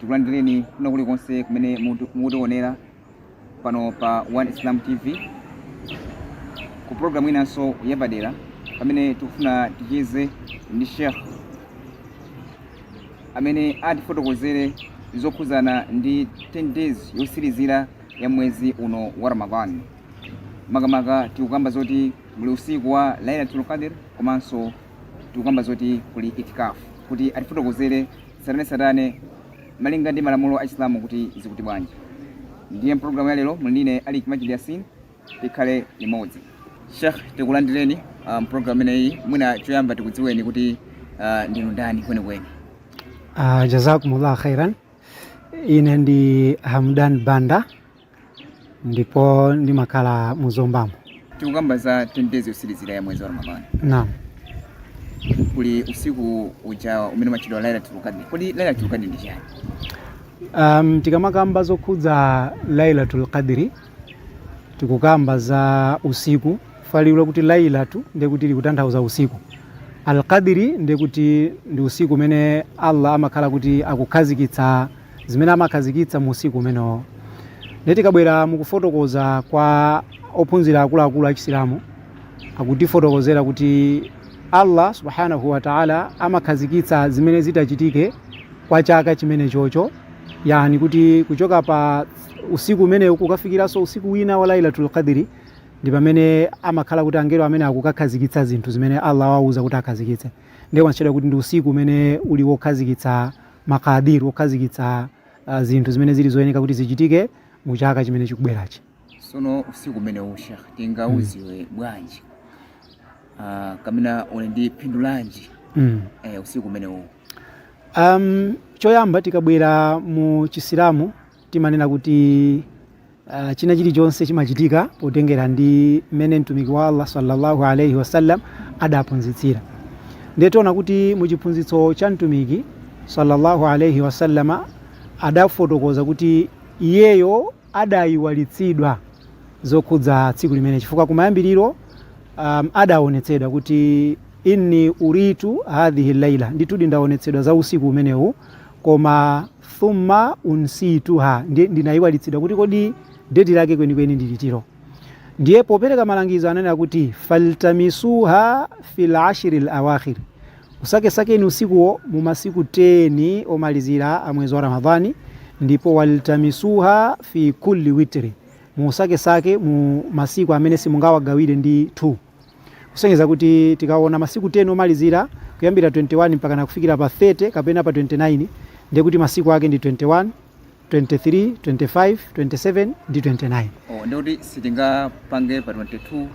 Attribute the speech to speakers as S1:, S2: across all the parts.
S1: Tikulandireni kuno kulikonse kumene mukutionera pano pa One Islam TV ku programu inanso yapadera pamene tikufuna ticheze ndi Sheikh amene atifotokozere zokhuzana ndi 10 days yosirizira ya mwezi uno wa Ramadhwaan. Makamaka tikukamba zoti muli usiku wa Lailatul Qadr komanso tikukamba zoti kuli itikafu kuti atifotokozere satane malinga ndi malamulo a Islamu kuti zikuti bwanji. Ndiye programu ya lero mline ali Majid Yasin tikhale limodzi. Sheikh, tikulandireni programu ineyi mwina choyamba tikudziweni kuti ndinu ndani kwenikweni.
S2: Jazakumullah khairan. Ine ndi Hamdan Banda ndipo ndi makala muzombamo.
S1: Tikukamba za 10 days yosirizira ya mwezi wa Ramadhwaan.
S2: Naam.
S1: Kuli usiku uja umene machidwa Lailatul Qadr. Kodi Lailatul Qadr ndi chani?
S2: Tikamakamba zokhudza Lailatul Qadri tikukamba za usiku faliwira kuti lailatu ndikuti likutanthauza usiku. Al-Qadri ndikuti ndi usiku umene Allah amakhala kuti akukhazikitsa zimene amakhazikitsa mu usiku umenewo. Netikabwera mukufotokoza kwa ophunzira akuluakulu a Chisilamu akutifotokozera kuti Allah subhanahu wa ta'ala amakhazikitsa zimene zitachitike kwa chaka chimene chocho, yani kuti kuchoka pa usiku umene kukafikiranso usiku wina wa Lailatul Qadri ndi pamene amakhala kuti angelo amene akukakhazikitsa zinthu zimene Allah wauza kuti akhazikitse. Ndiye wanchedwa kuti ndi usiku umene uli wokhazikitsa makadir, wokhazikitsa zinthu zimene zili zoyeneka kuti zichitike mu chaka chimene chikubwerachi.
S1: Sono usiku umene Sheikh tingauziwe bwanji kamina uli ndi phindu lanji usiku umene
S2: choyamba tikabwera mu Chisilamu timanena kuti china chilichonse chimachitika potengera ndi mmene mtumiki wa Allah sallallahu alaihi wasallam adaphunzitsira. Ndiye tiona kuti mu chiphunzitso cha mtumiki sallallahu alaihi wasallama adafotokoza kuti iyeyo adayiwalitsidwa zokhudza tsiku limene chifukwa kumayambiriro adaonetsedwa kuti inni uritu hadhihi laila, nditudi ndaonetsedwa za usiku umenewu koma thumma unsituha, ndinayiwalitsidwa kuti kodi deti lake kwenikweni ndilitiro. Ndiye popereka malangizo ananena kuti faltamisuha fil ashril awakhir, usakesakeni usikuwo mu masiku 10 omalizira a mwezi wa Ramadhani, ndipo waltamisuha fi kulli witri, musakesake mu masiku amene simungawagawire ndi 2. Kusengeza kuti tikaona masiku 10 omalizira kuyambira 21 mpaka na kufikira pa 30 kapena pa 29, ndiye kuti masiku ake ndi 21, 23, 25, 27 ndi 29.
S1: Ndiye kuti sitingapange pa 22,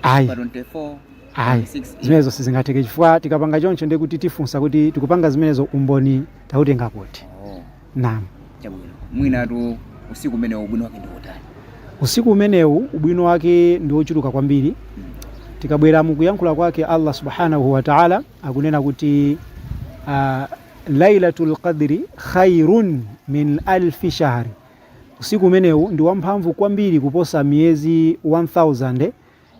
S2: Ayi.
S1: pa 24,
S2: Ayi.
S1: 26.
S2: Zimenezo sizingateke chifukwa tikapanga choncho ndiye kuti tifunsa kuti tikupanga zimenezo umboni tautenga kuti. Naam.
S1: Chabwino. Mwinatu usiku umene ubwino wake ndi utani?
S2: Usiku umenewu ubwino wake ndi ochuluka kwambiri. Tikabwera mukuyankhula kwake Allah subhanahu wa ta'ala akunena kuti Lailatul Qadri khairun min alfi shahri, usiku umenewu ndi wamphamvu kwambiri kuposa miyezi 1000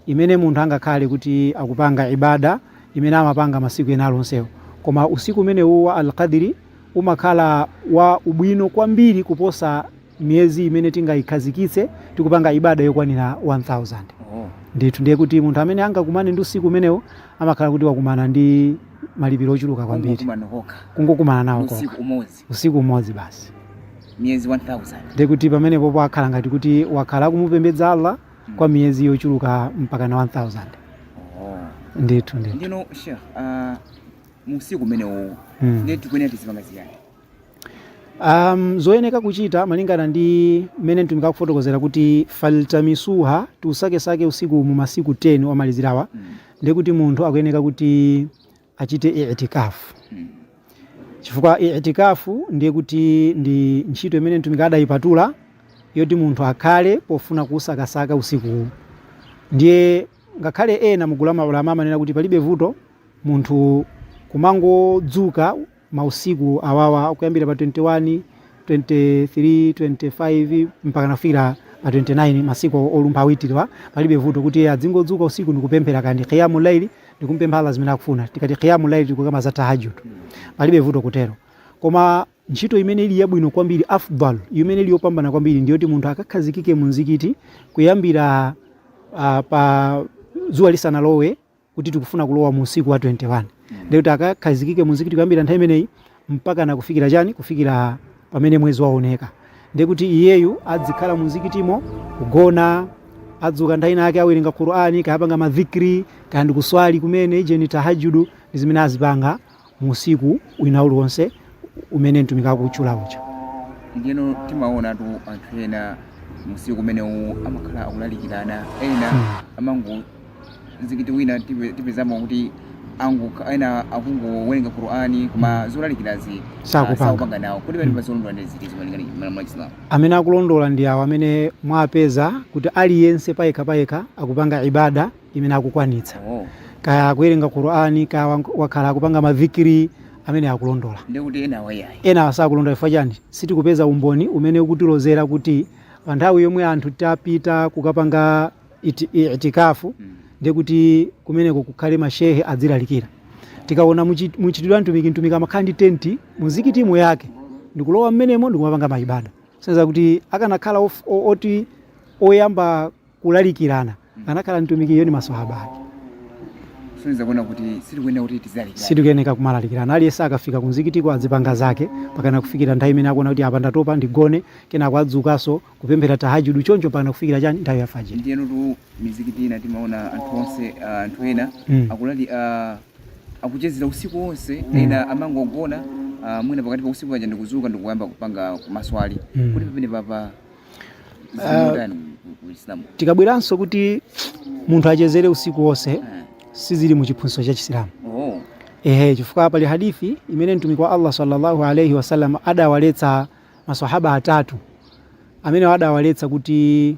S2: imene munthu angakhale kuti akupanga ibada imene amapanga masiku ena alonsewo. Koma usiku umenewu wa Al-Qadri umakhala wa ubwino kwambiri kuposa miyezi imene tingayikhazikitse tikupanga ibada yokwanira 1000. Ndithu ndiye kuti munthu amene angakumane ndi usiku umenewo amakhala kuti wakumana ndi malipiro ochuluka kwambiri. Kungokumana nawo usiku umodzi basi
S1: miyezi 1000.
S2: ndiye kuti pamene popo akhala ngati kuti wakhala kumupembedza Allah kwa miyezi yochuluka mpaka na 1000. Ndithu.
S1: Ndino Sheikh, mu usiku umenewo ndiye tikuyenera tizipanga ziyani?
S2: Zoyeneka kuchita malingana ndi mmene mtumiki akufotokozera kuti faltamisuha, tusakesake usiku mu masiku 10 omalizirawa, ndiye kuti munthu akuyeneka kuti achite i'tikafu. Chifukwa i'tikafu ndiye kuti ndi ntchito imene mtumiki adayipatula yoti munthu akhale pofuna kusakasaka usiku. Ndiye ngakhale ena mugulama ulama amanena kuti palibe vuto munthu kumangodzuka mausiku awawa kuyambira pa 21, 23, 25 mpaka nafikira pa 29 masiku olumpha awitiriwa, palibe vuto kuti adzingodzuka usiku ndikupemphera kandi qiyamul layli ndikumpempha Allah zimene akufuna. Tikati qiyamul layli tikukamba za tahajjud, palibe vuto kutero. Koma ntchito imene ili yabwino kwambiri afdal imene ili yopambana kwambiri ndiyoti munthu akakhazikike mu mzikiti kuyambira pa zuwa lisanalowe kuti tikufuna kulowa mu usiku wa 21 ndiyoti akakhazikike mu mzikiti kuyambira nthawi imeneyi mpaka na kufikira chani kufikira pamene mwezi waoneka ndikuti iyeyu adzikhala mu mzikitimo kugona adzuka nthawi yake awerenga Qur'ani kapanga madhikri kandi kuswali kumene ije ni tahajudu zimene azipanga mu usiku wina uliwonse umene mtumiki akutchula ucha.
S1: Ndiyeno timaona tu anthu ena mu usiku umene amakhala akulalikirana ena amango mzikiti wina tipezamo kuti ena akungowerenga Qur'ani koma zolalikirazi sakupanga nawo kuti pali pazolondola ndi ziti zimalingana malamulo a Islam.
S2: Amene akulondola ndi awo amene mwapeza kuti aliyense payekha akupanga ibada imene akukwanitsa. Kaya kuwerenga Qur'ani kaya wakhala akupanga madhikiri amene akulondola.
S1: Ndikuti ena wayayi.
S2: Ena asakulondola chifukwa chani? Sitikupeza umboni umene ukutilozera kuti pa nthawi yomwe anthu tapita kukapanga itikafu ndikuti kumeneko kukhale mashehe adzilalikira. Tikaona muchitidwa mtumiki amakhala ndi tenti muzikitimo yake ndikulowa mmenemo ndikumapanga maibada. Senza kuti akanakhala oti oyamba kulalikirana anakhala mtumiki yoni maswahaba ake.
S1: Senza kuona kuti sitikuyenera kuti tizilalikirana.
S2: Sitikuyenera kumalalikirana. Aliyense akafika kumzikitiko adzipanga zake pakana kufikira nthawi imene akuona kuti apa ndatopa ndigone kenako adzukanso kupemphera tahajudu choncho pakana kufikira chani nthawi ya fajiri.
S1: Ndiyeno tu mizikiti ina timaona anthu onse anthu ena akulali akuchezera usiku wonse ena amangogona mwina pakati pa usiku aja ndikuzuka ndikuyamba kupanga maswali kuti pamene papa Islam.
S2: Tikabweranso kuti munthu achezere usiku wonse sizili mu chiphunzitso cha Chisilamu. Chifukwa pali hadithi imene mtumiki wa Allah sallallahu alayhi wasallam adawaletsa maswahaba atatu amene adawaletsa kuti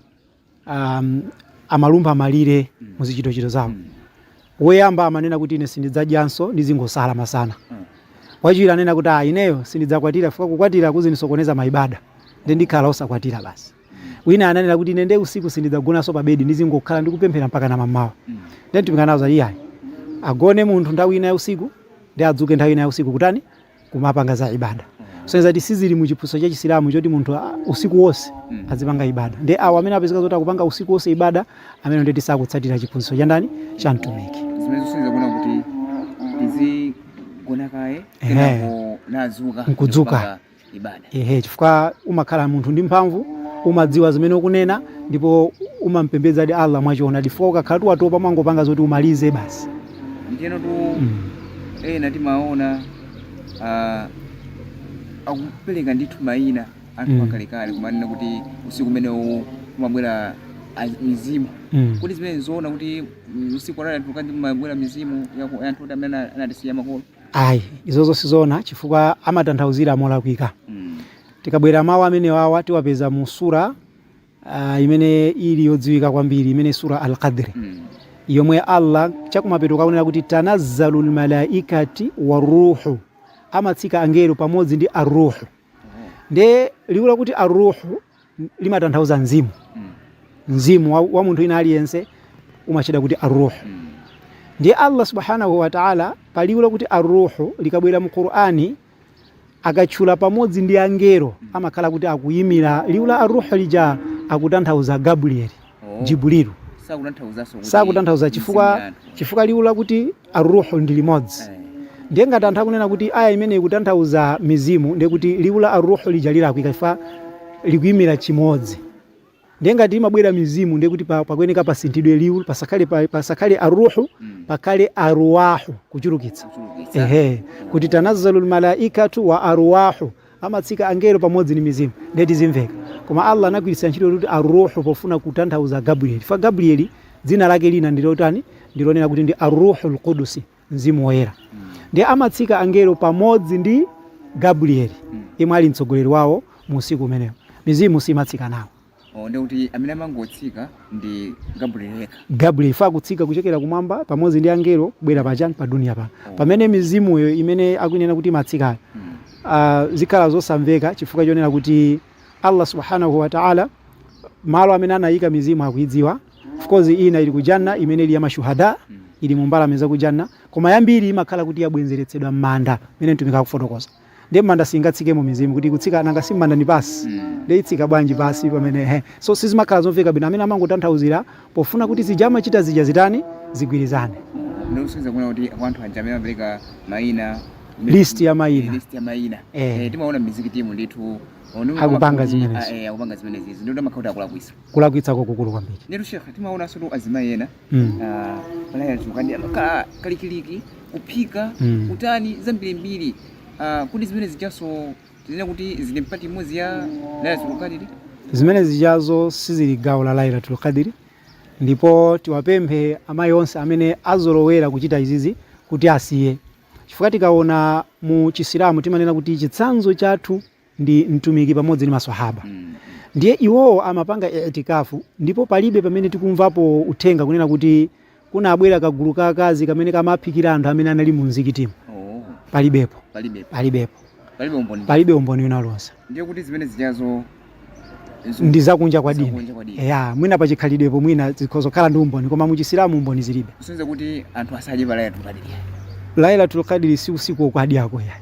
S2: amalumba malire muzichitochito zawo. Woyamba amanena kuti ine sindidzadyanso ndizingosala masana. Wachiwiri anena kuti ineyo sindidzakwatira chifukwa kukwatira kuzinisokoneza maibada ndikhala osakwatira basi. Wina ananena kuti ine usiku sindidzagonanso pa bedi ndizingokhala ndikupemphera mpaka na mamawa. Mtumiki nazo iyayi agone munthu nthawi ina ya usiku ndi adzuke nthawi ina ya usiku kutani kumapanga za ibada. Senza tisizili mu chiphunzitso cha Chisilamu choti munthu usiku wonse azipanga ibada. Ndi awo amene apezeka zoti akupanga usiku wonse ibada amene ndeti sakutsatira chiphunzitso cha ndani cha mtumiki.
S1: Zimene senza kuona kuti tizigona kaye kenako nazuka
S2: nkudzuka ibada. Chifukwa umakhala munthu ndi mphamvu umadziwa zimene ukunena ndipo umampembedza di Allah mwachiona chifukwa ukakhala tu watopa mangopanga zoti umalize basi.
S1: Ndiyeno tu ena timaona akupereka ndithu mayina anthu akalekale kumanena kuti usiku umenewu kumabwera mizimu kuti zimene zoona kuti usiku alali anthu kandi kumabwera mizimu ya anthu amene anatisiya makolo.
S2: Ayi izozo sizona chifukwa amatanthauzira molakwika. Tikabwera mawu amene wawa tiwapeza mu sura imene ili yodziwika kwambiri imene sura al-Qadr. Yomwe Allah chakumapeto kaonera kuti tanazzalul malaikati waruhu amatsika angelo pamodzi ndi aruhu. Nde liwula kuti aruhu limatanthauza mzimu. Mzimu wa munthu ina aliyense umachedwa kuti aruhu. Ndiye Allah subhanahu wa ta'ala paliwula kuti aruhu likabwera mu Qur'ani akatchula pamodzi ndi angelo amakhala kuti akuyimira liwula aruhu lija akutanthauza Gabriel, Jibrilu. Sakutanthauza chifukwa liwula kuti aruhu ndi limodzi. Ndiye ngati anthu akunena kuti aya imene ikutanthauza mizimu ndiye kuti liwula aruhu lija lilakwika chifukwa likuyimira chimodzi. Ndiye ngati imabwera mizimu ndiye kuti pakuyeneka pasinthidwe liwu pasakhale aruhu pakhale arwahu kuchulukitsa. Kuti tanazzalul malaikatu wa arwahu amatsika angelo pamodzi ni mizimu ndiye tizimveka. Koma Allah anagwiritsa ntchito kuti aruhu pofuna kutanthauza Gabriel. Fa Gabriel dzina lake lina ndilotani ndilonena kuti ndi aruhul qudusi mzimu woyera. Ndiye amatsika angelo pamodzi ndi Gabriel imwe ali mtsogoleri wawo mu usiku umenewo. Mizimu simatsika nawo.
S1: Ndiye kuti amene amangotsika ndi Gabriel yekha.
S2: Gabriel fa kutsika kuchokera kumwamba pamodzi ndi angelo kubwera pachani pa dunia pano. Pamene mizimuyo imene akunena kuti matsika zikhala zosamveka chifukwa chonena kuti Allah subhanahu wa ta'ala malo amene anayika mizimu akuidziwa. Of course ina ili kujanna imene ili ya mashuhada ili mumbala meza kujanna koma yambiri imakhala kuti yabwenzeretsedwa m'manda imene mtumiki akufotokoza. ndiye manda singatsikemo mizimu kuti kutsika nanga simanda ni pasi ndiye itsika bwanji pasi pamene so sizimakhala zomveka bwino amene amangotanthauzira pofuna kuti zijama chita zija zitani zigwirizane.
S1: Ndikusubiza kuna kuti anthu ajamira apereka mayina
S2: list ya mayina
S1: timaona mizikiti mu ndithu
S2: akupanga zimenezi
S1: akupanga zimenezi ndio makhauta
S2: kulakwitsa kwakukulu kwambiri.
S1: Ndio shekhe timaona solo azimayi ena balaya tukandi kalikiliki kuphika utani zambirimbiri kuti zimene zijaso tinena kuti zili mpati imodzi ya Lailatul Qadr.
S2: Zimene zijazo sizili gawo la Lailatul Qadr, ndipo tiwapemphe amayi onse amene azolowera kuchita izizi kuti asiye, chifukwa tikaona mu Chisilamu timanena kuti chitsanzo chathu ndi mtumiki pamodzi ndi maswahaba. Ndiye iwowo amapanga itikafu, ndipo palibe pamene tikumvapo uthenga kunena kuti kuna abwera kagulu ka akazi kamene kamaphikira anthu amene anali mu mzikitimu. Palibepo. Palibe umboni unalonsa.
S1: Ndiye kuti zimene zijazo
S2: ndi zakunja kwa dini. Mwina pachikhalidwepo mwina zikhozokhala ndi umboni, koma mu Chisilamu umboni zilibe.
S1: Kusonyeza kuti anthu asaje pa Lailatul Qadr.
S2: Lailatul Qadr si usiku okwadi yako ya.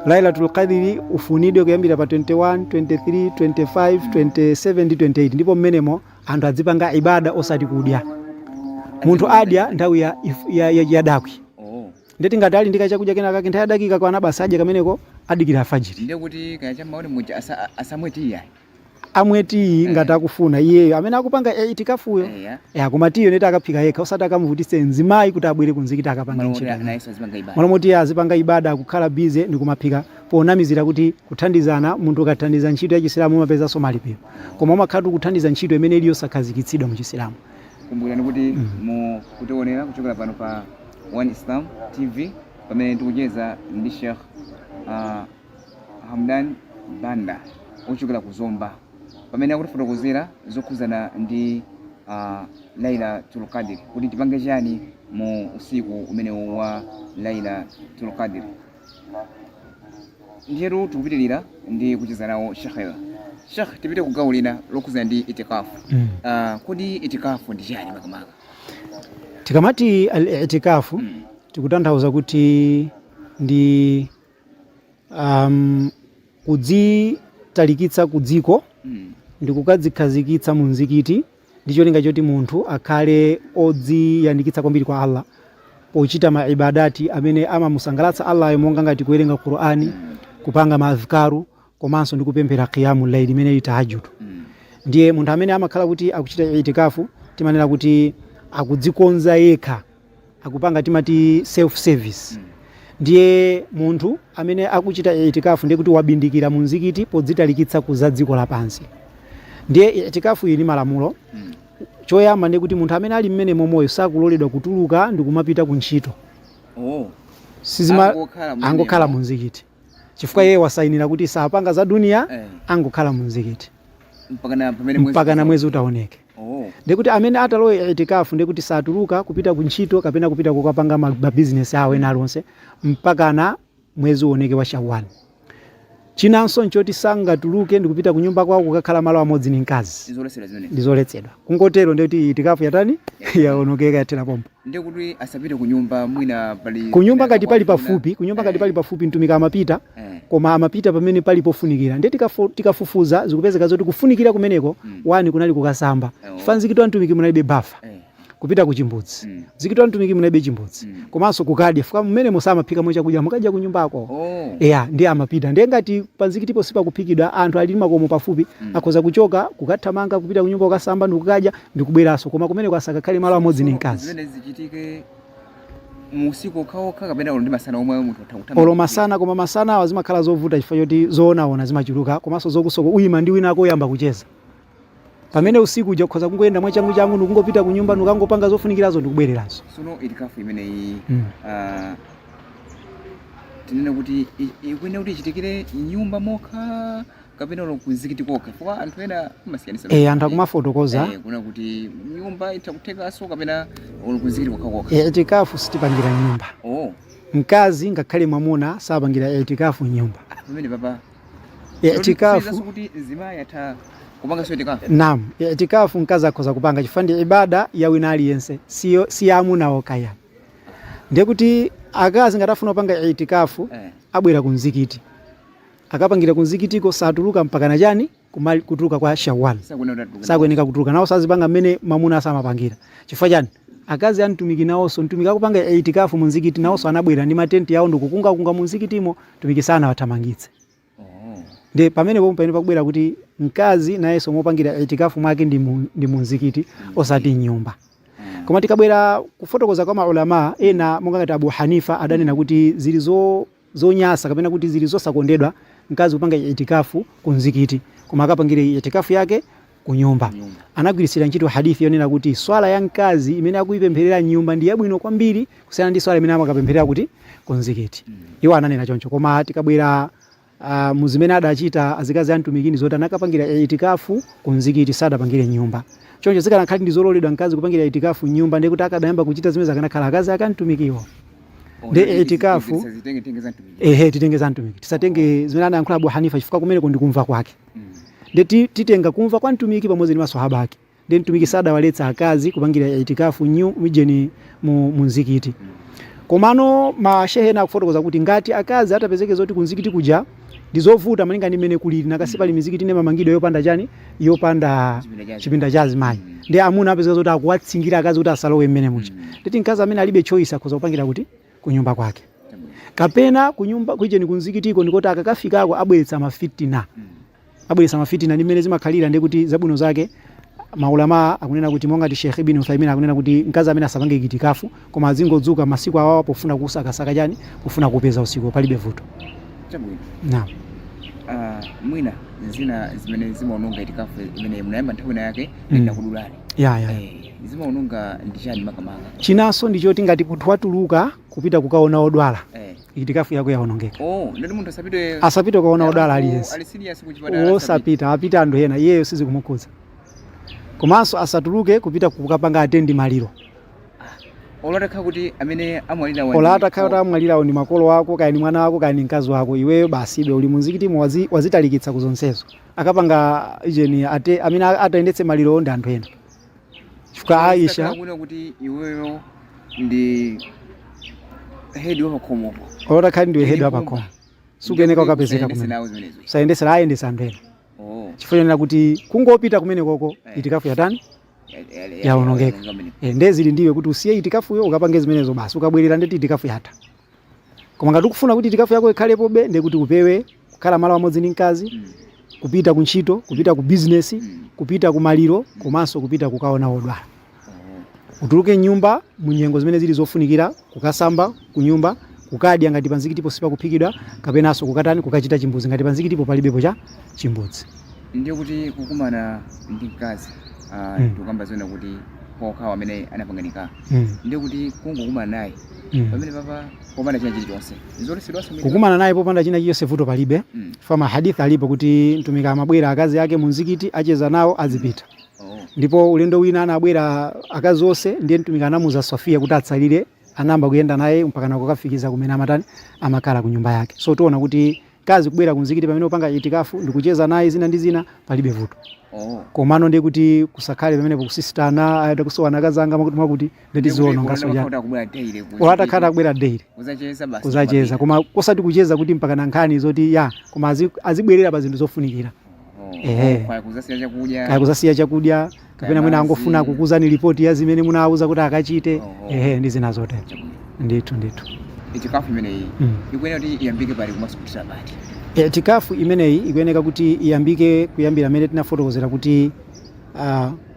S2: Lailatul Qadr ufunidwe kuyambira pa 21, 23, 25, 27 ndi 28, ndipo mmenemo anthu adzipanga ibada osati kudya. Munthu adya nthawi ya dakwi. Ndeti ngati ali ndika chakudya kena kake nthawi ya dakika kwa anabasa adya kameneko adikira fajiri.
S1: Ndiye kuti kaya chamaone muja asamweti ya. Amweti
S2: ngati akufuna iyeyo amene akupanga itikafuyo. Kumatiyo neti akaphika yekha osati akamuvutise nzimayi kuti abwere kunzikiti akapanga ntchito. Mwalamoti azipanga ibada akukhala bize ndi kumaphika ponamizira kuti kuthandizana, munthu ukathandiza ntchito ya Chisilamu umapeza so malipiro. Koma umakhala kuthandiza ntchito imene iliyo sakhazikitsidwa mu Chisilamu.
S1: Kumbukirani kuti mu kutionera kuchokera pano pa One Islam TV pamene tikucheza ndi Sheikh Hamdan Banda ochokera ku Zomba pamene akutifotokozera zokhuzana ndi Lailatul Qadr kuti tipange chani mu usiku umene wa Lailatul Qadr. Ndiyetu tikupitirira ndi kucheza nawo Sheikh tipite ku gawo lina lokhuzana ndi itikafu. Kodi itikafu ndi chani makamaka?
S2: Tikamati al-i'tikafu tikutanthauza kuti ndi kudzitalikitsa kudziko ndi kukadzikhazikitsa mu mzikiti, ndicho linga choti munthu akhale odziyandikitsa kwambiri kwa Allah pochita maibadati amene amamusangalatsa Allah monga ngati kuwerenga Qur'ani, kupanga maadhkaru, komanso ndi kupemphera qiyamul layl imene ili tahajjud. Ndiye munthu amene amakhala kuti akuchita i'tikafu timanena kuti akudzikonza yekha, akupanga timati self service. Ndiye munthu amene akuchita itikafu ndiye kuti wabindikira mu mzikiti podzitalikitsa kuza dziko lapansi. Ndiye itikafu ili malamulo. Choyamba ndiye kuti munthu amene ali mmene momoyo sakuloledwa kutuluka ndi kumapita ku ntchito. Angokhala mu mzikiti, chifukwa yeye wasainira kuti sapanga za dunia, angokhala mu mzikiti mpaka na mwezi utaoneke. Ndiye kuti amene atalowe itikafu ndiye kuti satuluka kupita ku ntchito kapena kupita kukapanga business awo ena alonse mpaka na mwezi uoneke wa Shawwal. Chinanso nchoti sangatuluke ndi kupita ku nyumba kwawo kukakhala malo amodzi ndi mkazi. Ndizoletsedwa. Kungotero ndiye kuti itikafu yatani yaonokeka yathera pompo.
S1: Ndiye kuti asapite ku nyumba mwina pali
S2: kunyumba ngati pali pafupi, mtumiki amapita, koma amapita pamene pali pofunikira. Ndiye tikafufuza zikupezeka zoti kufunikira kumeneko wani kunali kukasamba. Chifanzikitwa mtumiki munalibe bafa. Kupita ku chimbudzi. Zikitwa mtumiki munalibe chimbudzi. Komanso kukadya fuka mmene musamaphika mwe chakudya mukadya ku nyumbako. Ndiye amapita. Ndiye ngati panzikitipo sipa kuphikidwa anthu ali makomo pafupi akhoza kuchoka kukathamanga kupita ku nyumba ukasamba ndi kukadya ndi kubweranso, koma kumene kwasakakhale malo amodzi ndi mkazi.
S1: Zimene zichitike musiku okhaokha kapena ndi masana omwe munthu atakutama.
S2: Olo masana, koma masana azimakhala zovuta chifukwa choti zoonaona zimachuluka, komanso zokusoko uyima ndi wina koyamba kucheza. Pamene usiku uja ukhoza kungoyenda mwa changu ndikungopita ku nyumba ndikangopanga zofunikirazo ndikubwereranso.
S1: Sono itikafu imene iyi tinene kuti ikwene kuti ichitikire nyumba mokha kapena olo kuzikiti kokha, chifukwa anthu ena amasiyanisa.
S2: Anthu akumafotokoza
S1: kuna kuti nyumba itakuthekaso kapena olo kuzikiti kokha.
S2: Itikafu sitipangira nyumba. Mkazi ngakhale mwamuna sapangira itikafu nyumba.
S1: Pamene papa
S2: itikafu
S1: kuti nzima yatha kupanga sio itikafu.
S2: Naam, itikafu mkazi akhoza kupanga chifukwa ndi ibada ya wina aliyense, si amuna okaya. Ndiye kuti akazi ngatafuna kupanga itikafu abwera ku mzikiti. akapangira kunzikitiko satuluka mpaka na chani kutuluka kwa Shawwal sakuyeneka kutuluka nawo sazipanga mmene mamuna asamapangira chifukwa chani akazi antumiki nawonso mtumiki akupanga itikafu munzikiti nawonso anabwera ndi matenti yawo ndikukunga munzikitimo mtumiki sana wathamangitse ndi pamene pomwe pakubwera kuti mkazi nayenso mopangira itikafu mwake ndi munzikiti osati nyumba. Koma tikabwera kufotokoza kwa maulama ena monga ngati Abu Hanifa adanena kuti zili zonyasa kapena kuti zili zosakondedwa mkazi kupanga itikafu kunzikiti koma akapangira itikafu yake kunyumba. Anagwirisira ntchito hadithi yonena kuti swala ya mkazi imene akuipempherera nyumba ndi yabwino kwambiri kusiyana ndi swala imene amakapempherera kuti kunzikiti. Iwo ananena choncho. Koma tikabwera muzimene adachita azikazi antumikini zoti anakapangira itikafu kunzikiti sadapangire nyumba. Choncho zikanakhala ndi zololedwa mkazi kupangira itikafu nyumba ndi kuti akadayamba kuchita zimene zakanakhala akazi akantumikiwo. Ndi itikafu titengeza antumiki tisatenge zimene anayankhula Abu Hanifa chifukwa kumene kundikumva kwake. Ndi titenga kumva kwa mtumiki pamodzi ndi maswahaba ake. Ndi mtumiki sadawaletsa akazi kupangira itikafu mijeni munzikiti. Komano mashehe na kufotokoza kuti ngati akazi atapezeke zoti kunzikiti kuja ndizovuta malinga ndi mmene kulili nakasipa limizikiti ne mamangidwe yopanda chani yopanda chipinda cha azimayi. Ndi amuna apezeka zoti akuwatsingira akazi kuti asalowe mmene mucha. Nditi mkazi amene alibe choice akhoza kupangira kuti kunyumba kwake. Kapena kunyumba kujeni kunzikitiko ndikoti akakafikako abweretsa mafitina. Abweretsa mafitina ndi mmene zimakhalira ndi kuti zabwino zake maulama akunena kuti monga ti Sheikh Ibn Uthaymeen akunena kuti mkazi amene asapange itikafu koma azingodzuka masiku awawa pofuna kusaka chani pofuna kupeza usiku palibe vuto.
S1: Chabwino.
S2: Naam.
S1: Mwina zina zimene zimaononga itikafu imene munayamba nthawi yake ina kudulani.
S2: Ya.
S1: Zimaononga ndi chani makamaka.
S2: Chinaso ndichoti ngati munthu watuluka kupita kukaona odwala. Itikafu yako yaonongeka.
S1: Ndati munthu
S2: asapite kukaona odwala aliyense.
S1: Ali serious kuchipatala.
S2: Osapita apita anthu ena iyeyo sizikumukhudza. Komanso asatuluke kupita kukapanga atendi maliro.
S1: Olatakha kuti amene amwalira
S2: wani. Olatakha kuti amwalira ndi makolo wako kaya ni mwana wako kaya ni mkazi wako iweyo basibe uli munzikitimo wazitalikitsa kuzonsezo. Akapanga ijeni amene atayendetse maliro ndi anthu ena. Chifukwa Aisha
S1: kuti iweyo ndi head wa pakhomo.
S2: Olatakha ndiwe head wa pakhomo. Sukeneka ukapezeka kumene. Sayendesera ayendesa anthu ena. Chifukwa kuti kungopita kumene koko itikafu yatani yaonongeka. Ndezili ndiwe kuti usiye itikafu yo ukapange zimenezo basi ukabwerera ndeti itikafu yata. Koma ngati ukufuna kuti itikafu yako ikhalepo be ndi kuti upewe kukhala malo amodzi ndi mkazi, kupita kuntchito, kupita ku business, kupita ku maliro, komanso kupita kukaona odwala. Utuluke nyumba munyengo zimene zili zofunikira kukasamba kunyumba kukadya ngati panzikitipo sipa kuphikidwa kapenanso kukatani kukachita chimbuzi ngati panzikitipo palibepo cha chimbuzi.
S1: Ndiyo kuti kukumana ndi mkazi tukamba zona kuti kokhawa amene anapanganika. Ndiyo kuti kungokumana naye pamene papa popanda china chilichonse kukumana naye popanda china chilichonse vuto palibe. Fama hadithi alipo kuti mtumiki amabwera akazi ake munzikiti acheza nawo azipita. Ndipo ulendo wina anabwera akazi onse ndiye mtumiki anamuza Sofia kuti atsalire anamba kuyenda naye mpaka nakukafikiza kumene amatani amakhala ku nyumba yake. So tuona kuti kazi kubwera kunzikiti pamene upanga itikafu ndikucheza naye zina ndi zina palibe vuto. Komano ndi kuti kusakhale pamene pokusisitana ayenda kusowana akazanga makuti ndeti ziono ngasoja. Olatakhala kubwera daily. Kuzacheza koma kosati kucheza kuti mpaka nankhani zoti koma azibwerera pa zinthu zofunikira. Kaya kuzasiya chakudya kapena mwina angofuna kukuzani ripoti ya zimene munawuza kuti akachite ndi zina zotero. Ndithu. Itikafu imeneyi ikuyenera kuti iyambike pali kumasukutira bati.
S2: Itikafu imeneyi ikuyenera kuti iyambike kuyambira amene tinafotokozera kuti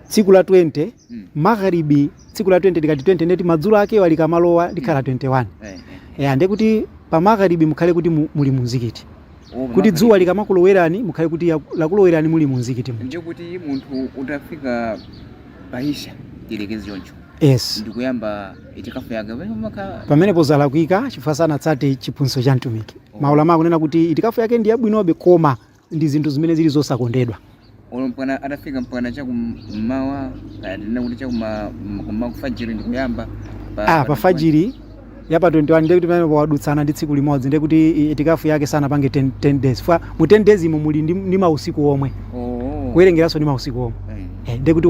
S2: tsiku la 20 magharibi tsiku la 20 tikati 20 ndeti madzulo ake walikamalowa likhala 21. Ndiye kuti pa magharibi mukhale kuti muli munzikiti. Kuti dzuwa likamakulowerani mukhale kuti lakulowerani muli munzikiti.
S1: Ndiye kuti munthu utafika paisha tilekeze choncho.
S2: Yes.
S1: Ndikuyamba itikafu yake
S2: pamene pozala kuika chifukwa sana tsate chiphunzitso cha mtumiki. Maulama akunena kuti itikafu yake ndi yabwinobe koma ndi zinthu zimene zili zosakondedwa.
S1: Mpana atafika mpana cha kummawa kana kuti cha kufajiri ndikuyamba
S2: pa fajiri yapa 21 ndiye kuti pamene wadutsana ndi tsiku limodzi ndiye kuti itikafu yake sana pange 10 days. Fa mu 10 days imo muli ndi mausiku omwe. Kuwerengeranso ndi mausiku omwe. Ndiye kuti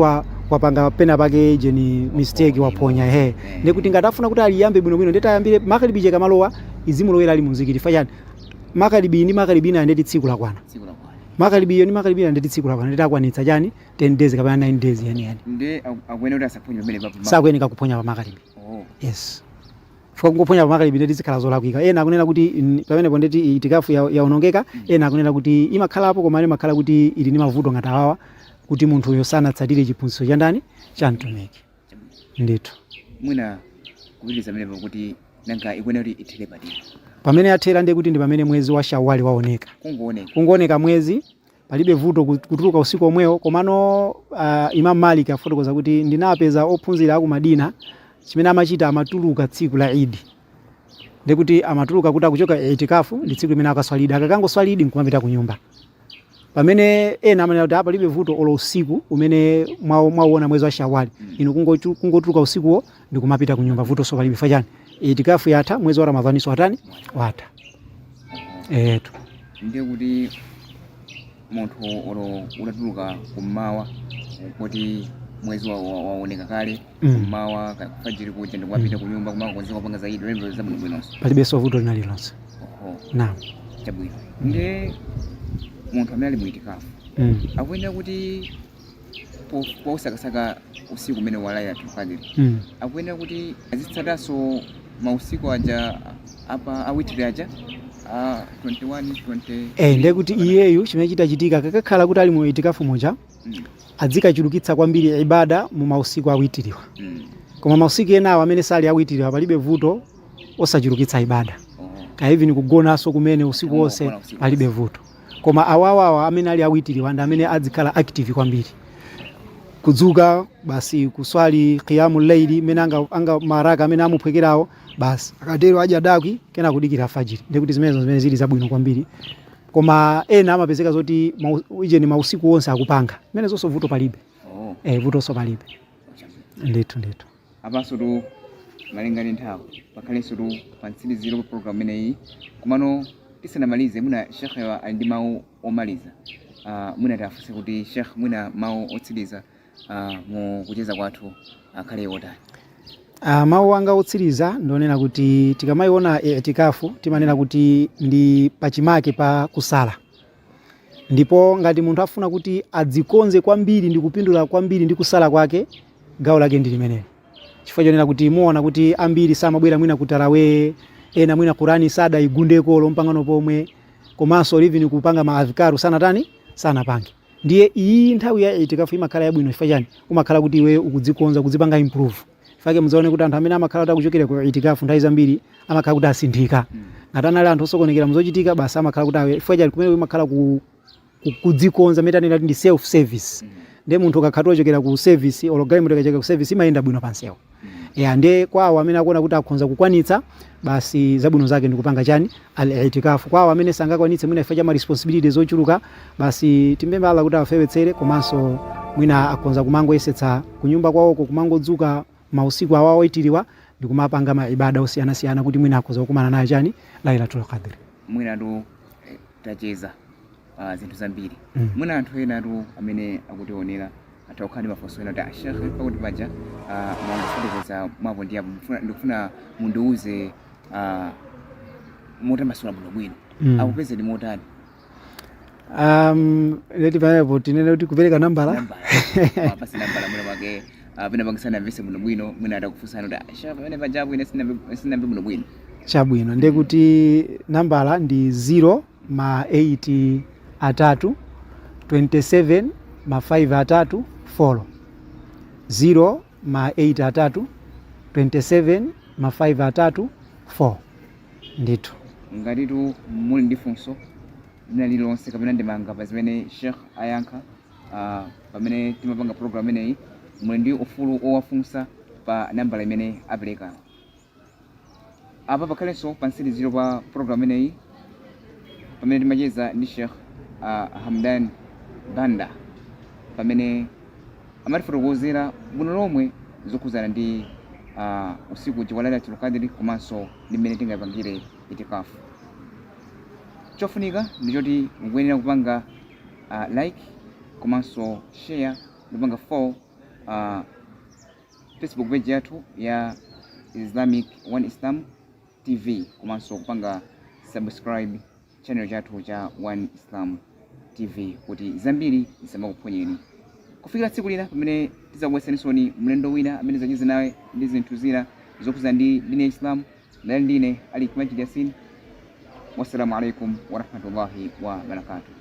S2: wapanga pena pake jeni mistake waponya ndiye kuti ngatafuna kuti aliyambe bwinobwino ndeta ayambire magharibi kamalowa izimulowera ali munzikiti fayani makalibi ndi makalibi ndeti tsiku lakwana makalibiyo ndi makalibi ndeti tsiku lakwana ndeti akwanitsa chani 10 days kapena 9 days yani
S1: nde akuene kuti asaphonye pamene papo
S2: sakuyeneka kuphonya pa makalibi yes fika kungoponya pa makalibi ndeti zikhala zolakwika ena akunena kuti pamenepo ndeti itikafu yaonongeka ena akunena kuti imakhalapo koma imakhala kuti ili ndi mavuto ngati awawa kuti munthu uyo sanatsatire chiphunzitso cha ndani cha mtumiki ndithu
S1: mwina kupitiriza pamenepo kuti nanga ikuyenera kuti ithire patira
S2: pamene athera ndi kuti ndi pamene mwezi wa Shawwali waoneka kungooneka mwezi palibe vuto kutuluka usiku omwewo komano Imam Malik afotokoza kuti ndinapeza ophunzira aku Madina chimene amachita amatuluka tsiku la Eid ndikuti amatuluka kuti akuchoka itikafu ndi tsiku limene akaswalidi akakangoswalidi nkumapita ku nyumba pamene ena amanena kuti palibe vuto olo usiku umene mwaona mwezi wa Shawwali inu kungotuluka usikuwo ndi kumapita ku nyumba vuto so palibe fachani itikafu yatha mwezi wa Ramadhwani so watani watha eto
S1: ndiye kuti munthu olo unatuluka kummawa kuti mwezi waoneka kale kummawa fajiri kuja ndi kumapita ku nyumba kumakonzeka kupanga zaidi lero zabwino bwinonso
S2: palibe so vuto linali lonse naam
S1: chabwino ndiye munthu amene ali mu itikafu akuyenera kuti posakasaka usiku umene wa Lailatul Qadr akuyenera kuti azitsatanso mausiku aja apa awitiri aja 21 20
S2: ndiye kuti iyeyu chimene chitachitika kakakhala kuti ali mu itikafu moja adzikachulukitsa kwambiri ibada mu mausiku awitiriwa koma mausiku enawo amene sali awitiriwa palibe vuto osachulukitsa ibada ka even kugonaso kumene usiku wonse palibe vuto koma awawawa amene ali awitiriwa ndi amene adzikhala active kwambiri kudzuka basi kuswali qiyamul layli mene anga maraka amene amuphwekerawo basi akatero aja dakwi kena kudikira fajiri ndikuti zimene zili zabwino kwambiri koma ena amapezeka zoti ijeni mausiku wonse akupanga mene zonso vuto palibe vuto so palibe ndithu
S1: apaso tu malingana nthawi pakhalenso tu pantsiriziro pa program imeneyi komano tisanamalize mwina Sheikh ali ndi mawu omaliza mwina tafunse kuti Sheikh mwina mawu otsiriza mu kucheza kwathu akhale otani
S2: mawu anga otsiriza ndionena kuti tikamayiona itikafu timanena kuti ndi pachimake pa kusala ndipo ngati munthu afuna kuti adzikonze kwambiri ndi kupindula kwambiri ndi kusala kwake gawo lake ndi limeneli chifukwa chonena kuti muona kuti ambiri samabwera mwina kutarawe ena mwina Qur'ani sada igundeko lompangano pomwe komanso livini kupanga maadhikaru sana pange ndiye iyi nthawi ya itikafu imakhala yabwino chifukwa chani umakhala kuti iwe ukudzikonza kudzipanga improve fake mzaone kuti anthu amene amakhala akuchokera ku itikafu nthawi zambiri amakhala kuti asinthika ngatanali anthu osokonekera mzochitika basi amakhala kuti awe chifukwa chani kumene umakhala kudzikonza metanena ndi self service ndiye munthu akakhala ochokera ku service ologalimu akachokera ku service imayenda bwino pansewo ndiye kwawo amene akuona kuti akhonza kukwanitsa basi zabwino zake ndikupanga chani al-i'tikafu kwawo amene sangakwanitse mwina ifa cha ma responsibilities zochuluka basi timbemba Allah kuti afewetsere komanso mwina akhonza kumangoyesetsa kunyumba kwawoko kumangodzuka mausiku awawo oitiriwa ndikumapanga maibada osiyanasiyana kuti mwina akhonza kukumana nayo chani Lailatul Qadr
S1: mwina tu tacheza zinthu zambiri mwina anthu ena tu amene akutionera atawukhani mafunso ena kuti Sheikh pakuti paja mwangofotokoza mwapo ndi ndikufuna mundiuze motambasula bwinobwino akupeze ndi motani
S2: leti panapo tinene kuti kupereka nambala
S1: pasi nambala mwina mwake pena pangisana vese bwinobwino mwina atakufunsana kuti Sheikh pamene pajapo ine sinambe bwinobwino
S2: chabwino ndiye kuti nambala ndi 0 ma 8 atatu 27 ma 5 atatu 4 0 ma 8 atatu 27 ma 5 atatu 4 ndithu
S1: ngati tu muli ndi funso lina lilonse kapena ndimanga pa zimene Sheikh ayankha pamene timapanga program imeneyi muli ndi ufulu owafunsa pa nambala imene apereka apa pakhalenso pantsiriziro pa program imeneyi pamene timacheza ndi Sheikh Hamdan Banda pamene amatifotokozera bwino lomwe zokhuzana ndi usiku wa Lailatul Qadr komanso ndi mmene tingapangire itikafu chofunika ndichoti mukuyenera kupanga like komanso share ndipanga follow Facebook page yathu ya Islamic One Islam TV komanso kupanga subscribe channel chathu cha One Islam TV kuti zambiri zisamakuponyeni. Kufikira tsiku lina pamene tidzakubweretsanisoni mlendo wina amene zacheza nawe ndi zinthu zina zokhuza ndi dini ya Islam. Ndine Ali Tipange. Wassalamu alaikum warahmatullahi wabarakatuh.